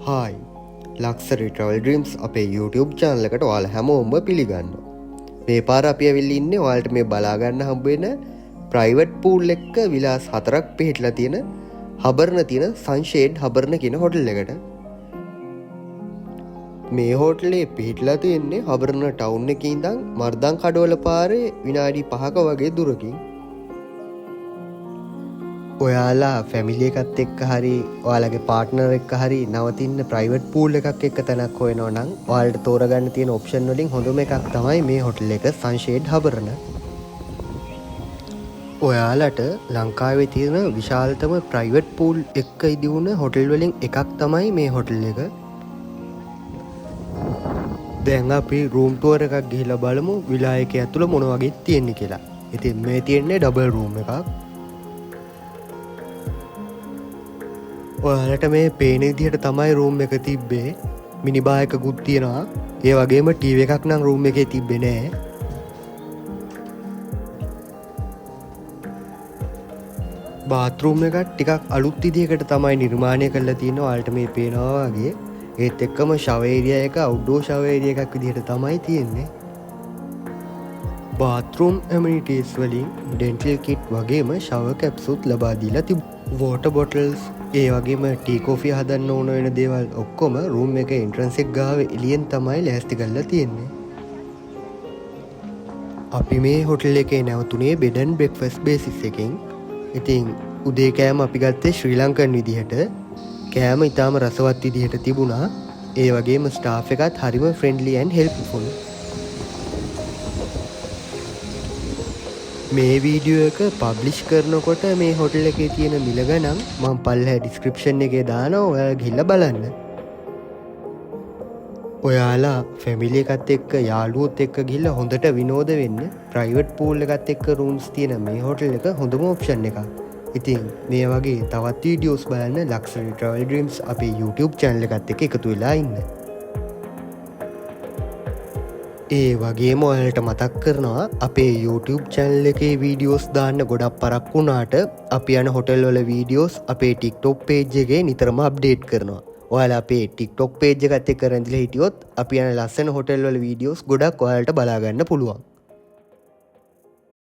Hi ලක්සරි travel dreams අපේ YouTube channel එකට ඔයාලා හැමෝම පිළිගන්නවා. මේ පාර අපි ඇවිල්ලා ඉන්නේ ඔයාලට මේ බලා ගන්න හම්බ වෙන ප්‍රයිවට් pool එක විලාස් 4ක් පිහිටලා තියෙන හබර්න තියෙන සන්ෂේඩ් හබර්න කියන හොටල් එකට. මේ හෝටලේ පිහිටලා තියෙන්නේ හබර්න ටවුන් එකේ ඉඳන් මර්දන් කඩවල පාරේ විනාඩි 5ක වගේ දුරකින්. ඔයාලා ෆැමිලි එකත් එක්ක හරි ඔයාලගේ පාර්ට්නර් එක්ක හරි නවතින්න ප්‍රයිවට් පූල් එකක් එක්ක තැනක් හොයනවා නම් ඔයාලට තෝරගන්න තියෙන ඔප්ෂන් වලින් හොඳම එකක් තමයි මේ හොටල් එක සන්ෂේඩ් හබර්න. ඔයාලට ලංකාවේ තියෙන විශාලතම ප්‍රයිවට් පූල් එක්ක ඉදිවුන හොටල් වලින් එකක් තමයි මේ හොටල් එක. දැන් අපි රූම් ටුවර් එකක් ගිහිල්ලා බලමු විලා එකේ ඇතුළ මොන වගේ තියෙන්නේ කියලා. ඉතින් මේ තියෙන්නේ ඩබල් රූම් එකක්. ඔයාලට මේ පේන විදිහට තමයි රූම් එක තිබ්බේ. මිනි බාර් එකකුත් තියෙනවා. ඒ වගේම ටීවී එකක් නම් රූම් එකේ තිබ්බේ නෑ. බාත්රූම් එකත් ටිකක් අලුත් විදිහකට තමයි නිර්මාණය කරලා තියෙන්නේ. ඔයාලට මේ පේනවා වගේ. ඒත් එක්කම ෂවර් ඒරියා එක අවුට්ඩෝර් ෂවර් ඒරියා එකක් විදිහට තමයි තියෙන්නේ. බාත්රූම් ඇමිනිටීස් වලින් ඩෙන්ටල් කිට් වගේම ෂවර් කැප්සුත් ලබා දීලා තිබුණා. වෝටර් බොටල්ස් ඒ වගේම ටී කොෆි හදන්න ඕන වෙන දේවල් ඔක්කොම රූම් එකේ එන්ට්‍රන්ස් එක ගාව එළියෙන් තමයි ලෑස්ති කරලා තියෙන්නේ. අපි මේ හොටල් එකේ නැවතුනේ බෙඩ් ඇන්ඩ් බ්‍රෙක්ෆාස්ට් බේසිස් එකෙන්. ඉතින් උදේ කෑම අපි ගත්තේ ශ්‍රී ලංකන් විදිහට. කෑම ඉතාම රසවත් විදිහට තිබුණා. ඒ වගේම ස්ටාෆ් එකත් හරිම ෆ්‍රෙන්ඩ්ලි ඇන්ඩ් හෙල්ප්ෆුල්. මේ වීඩියෝ එක පබ්ලිෂ් කරනකොට මේ හොටල් එකේ තියෙන මිල ගණන් මම පල්ලෙහා ඩිස්ක්‍රිප්ෂන් එකේ දානවා. ඔයාලා ගිහිල්ලා බලන්න. ඔයාලා ෆැමිලි එකත් එක්ක යාළුවොත් එක්ක ගිහිල්ලා හොඳට විනෝද වෙන්න ප්‍රයිවට් පූල් එකත් එක්ක රූම්ස් තියෙන මේ හොටල් එක හොඳම ඔප්ෂන් එකක්. ඉතින් මේ වගේ තවත් වීඩියෝස් බලන්න ලක්සරි ට්‍රැවල් ඩ්‍රීම්ස් අපේ YouTube channel එකත් එක්ක එකතු වෙලා ඉන්න. ඒ වගේම ඔයාලට මතක් කරනවා අපේ YouTube channel එකේ වීඩියෝස් දාන්න ගොඩක් පරක්කු වුණාට අපි යන හොටල් වල වීඩියෝස් අපේ TikTok page එකේ නිතරම අප්ඩේට් කරනවා. ඔයාලා අපේ TikTok page එකත් එක්ක රැඳිලා හිටියොත් අපි යන ලස්සන හොටල් වල වීඩියෝස් ගොඩක් ඔයාලට බලා ගන්න පුළුවන්.